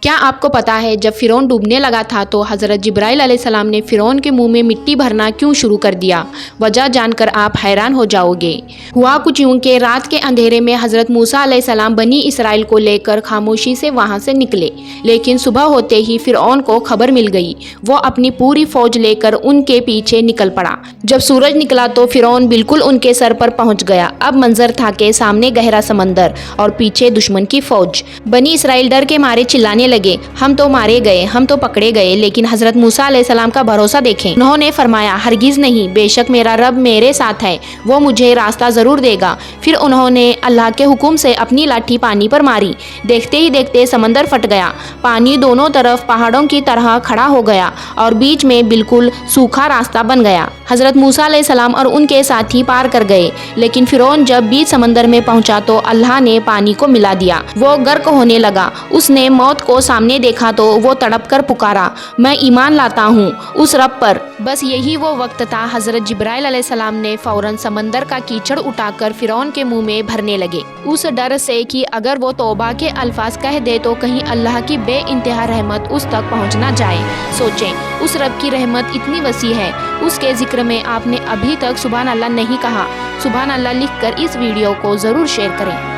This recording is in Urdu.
کیا آپ کو پتا ہے جب فرعون ڈوبنے لگا تھا تو حضرت جبرائیل علیہ السلام نے فرعون کے منہ میں مٹی بھرنا کیوں شروع کر دیا؟ وجہ جان کر آپ حیران ہو جاؤ گے۔ ہوا کچھ یوں کہ رات کے اندھیرے میں حضرت موسیٰ علیہ السلام بنی اسرائیل کو لے کر خاموشی سے وہاں سے نکلے، لیکن صبح ہوتے ہی فرعون کو خبر مل گئی۔ وہ اپنی پوری فوج لے کر ان کے پیچھے نکل پڑا۔ جب سورج نکلا تو فرعون بالکل ان کے سر پر پہنچ گیا۔ اب منظر تھا کہ سامنے گہرا سمندر اور پیچھے دشمن کی فوج۔ بنی اسرائیل ڈر کے مارے چلانے لگے، ہم تو مارے گئے، ہم تو پکڑے گئے۔ لیکن حضرت موسیٰ علیہ السلام کا بھروسہ دیکھیں، انہوں نے فرمایا ہرگز نہیں، بے شک میرا رب میرے ساتھ ہے، وہ مجھے راستہ ضرور دے گا۔ پھر انہوں نے اللہ کے حکم سے اپنی لاٹھی پانی پر ماری، دیکھتے ہی دیکھتے سمندر پھٹ گیا، پانی دونوں طرف پہاڑوں کی طرح کھڑا ہو گیا اور بیچ میں بالکل سوکھا راستہ بن گیا۔ حضرت موسیٰ علیہ السلام اور ان کے ساتھی پار کر گئے، لیکن فرعون جب بیچ سمندر میں پہنچا تو اللہ نے پانی کو ملا دیا، وہ غرق ہونے لگا۔ اس نے موت کو سامنے دیکھا تو وہ تڑپ کر پکارا، میں ایمان لاتا ہوں اس رب پر۔ بس یہی وہ وقت تھا، حضرت جبرائیل علیہ السلام نے فوراً سمندر کا کیچڑ اٹھا کر فرعون کے منہ میں بھرنے لگے، اس ڈر سے کہ اگر وہ توبہ کے الفاظ کہہ دے تو کہیں اللہ کی بے انتہا رحمت اس تک پہنچ نہ جائے۔ سوچیں، اس رب کی رحمت اتنی وسیع ہے، اس کے ذکر میں آپ نے ابھی تک سبحان اللہ نہیں کہا۔ سبحان اللہ لکھ کر اس ویڈیو کو ضرور شیئر کریں۔